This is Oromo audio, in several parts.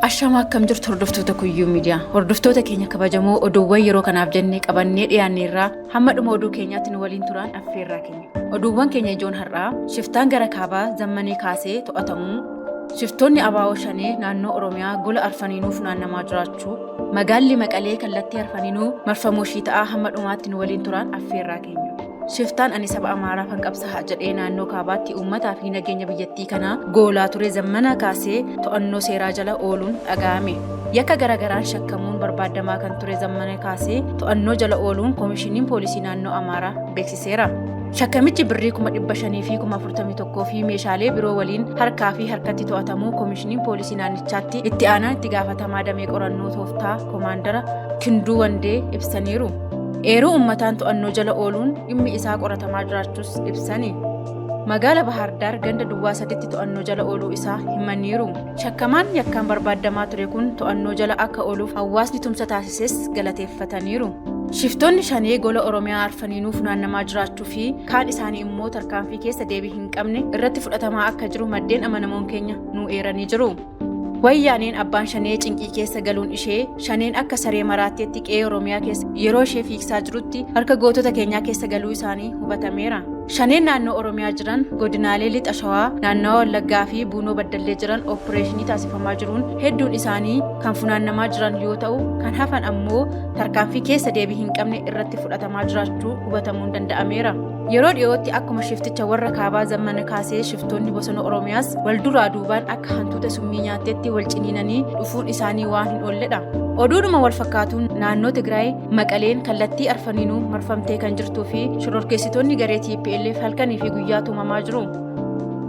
Ashama akkam jirtu hordoftoota Kuyyuu Miidiyaa. Hordoftoota keenya kabajamoo oduuwwan yeroo kanaaf jennee qabannee dhiyaanneerraa hamma dhuma oduu keenyaatti nu waliin turaan affeerraa keenya. Oduuwwan keenya ijoon har'aa shiftaan gara kaabaa zammanee kaasee to'atamuu, shiftoonni abaaboo shanee naannoo Oromiyaa gola arfaniinuuf naannamaa jiraachuu, magaalli Maqalee kallattii arfaniinuu marfamuu ishii ta'aa hamma dhumaatti nu waliin turaan affeerraa keenya. Shiftaan ani saba Amaaraa kan qabsaa'aa jedhee naannoo kaabaatti uummataa fi nageenya biyyattii kanaa goolaa ture zammana kaasee to'annoo seeraa jala ooluun dhaga'ame. Yakka garagaraan shakkamuun barbaadamaa kan ture zammana kaasee to'annoo jala ooluun koomishiniin poolisii naannoo Amaaraa beeksiseera. Shakkamichi birrii 500 fi 41 fi meeshaalee biroo waliin harkaa fi harkatti to'atamuu koomishiniin poolisii naannichaatti itti aanaan itti gaafatamaa damee qorannoo tooftaa koomaandara Kinduu Wandee ibsaniiru. Eeruu uummataan to'annoo jala ooluun dhimmi isaa qoratamaa jiraachuus ibsani. Magaala Bahar Daar ganda Duwwaa 3tti to'annoo jala ooluu isaa himaniiru. Shakkamaan yakkaan barbaadamaa ture kun to'annoo jala akka ooluuf hawaasni tumsa taasises galateeffataniiru. Shiftoonni shanee gola Oromiyaa arfaniinuuf naannamaa jiraachuu fi kaan isaanii immoo tarkaanfii keessa deebii hin qabne irratti fudhatamaa akka jiru maddeen amanamoon keenya nu eeranii jiru. Wayyaaneen abbaan shanee cinqii keessa galuun ishee shaneen akka saree maraatteetti qe'ee Oromiyaa keessa yeroo ishee fiigsaa jirutti harka gootota keenyaa keessa galuu isaanii hubatameera. Shaneen naannoo Oromiyaa jiran godinaalee lixa Shawaa, naannoo Wallaggaa fi Buunoo Baddallee jiran ooppireeshinii taasifamaa jiruun hedduun isaanii kan funaannamaa jiran yoo ta'u, kan hafan ammoo tarkaanfii keessa deebii hin qabne irratti fudhatamaa jiraachuu hubatamuun danda'ameera. Yeroo dhiyootti akkuma shifticha warra kaabaa zammana kaasee shiftoonni bosona Oromiyaas wal duraa duubaan akka hantuuta summii nyaatteetti wal ciniinanii dhufuun isaanii waan hin oolledha. Oduudhuma wal fakkaatuun naannoo Tigraay Maqaleen kallattii arfaniinuu marfamtee kan jirtuu fi shororkeessitoonni garee TPLF halkanii fi guyyaa tumamaa jiru.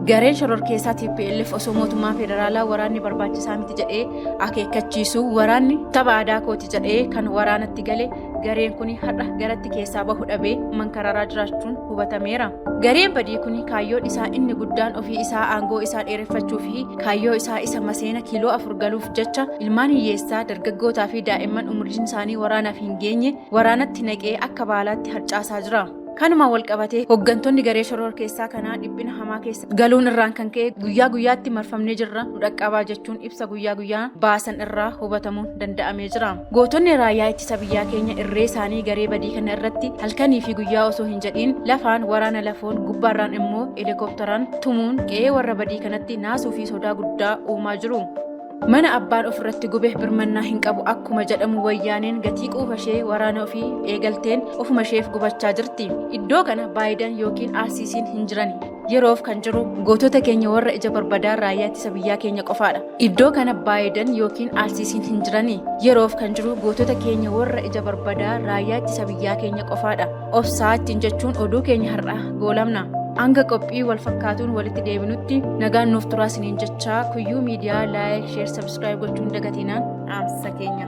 Gareen shororkeessaa TPLF osoo mootummaa federaalaa waraanni barbaachisaa miti jedhee akeekkachiisu waraanni tapha aadaa kooti jedhee kan waraanatti gale gareen kun har'a garatti keessaa bahu dhabee mankararaa jiraachuun hubatameera. Gareen badii kun kaayyoon isaa inni guddaan ofii isaa aangoo isaa dheereffachuu fi kaayyoo isaa isa maseena kiiloo 4 galuuf jecha ilmaan hiyyeessaa dargaggootaa fi daa'imman umriin isaanii waraanaaf hin geenye waraanatti naqee akka baalaatti harcaasaa jira. Kanuma wal qabatee hooggantoonni garee shororkeessaa kanaa dhiphina hamaa keessa galuun irraan kan ka'e guyyaa guyyaatti marfamnee jirra nu dhaqqabaa jechuun ibsa guyyaa guyyaa baasan irraa hubatamuun danda'amee jira. Gootonni raayyaa ittisa biyyaa keenya irree isaanii garee badii kana irratti halkanii fi guyyaa osoo hin jedhiin lafaan waraana lafoon gubbaarraan immoo helikoophteraan tumuun qe'ee warra badii kanatti naasuu fi sodaa guddaa uumaa jiru. Mana abbaan ofirratti gube birmannaa hin qabu akkuma jedhamu wayyaaneen gatii quufa ishee waraana ofii eegalteen ofuma isheef gubachaa jirti. Iddoo kana Baayiden yookiin RCC'n hin jirani. Yeroof kan jiru gootota keenya warra ija barbaadaa raayyaa ittisa biyyaa keenya qofaadha. Iddoo kana Baayiden yookiin RCC'n hin jirani. Yeroof kan jiru gootota keenya warra ija barbaadaa raayyaa ittisa biyyaa keenya qofaadha. Obsaa ittiin jechuun oduu keenya har'a goolamna. Hanga qophii wal fakkaatuun walitti deebinutti nagaan nuuf turaa isiniin jechaa Kuyyuu Miidiyaa laayik, sheer, sabskiraayib gochuun dagatinaan dhaamsa keenya.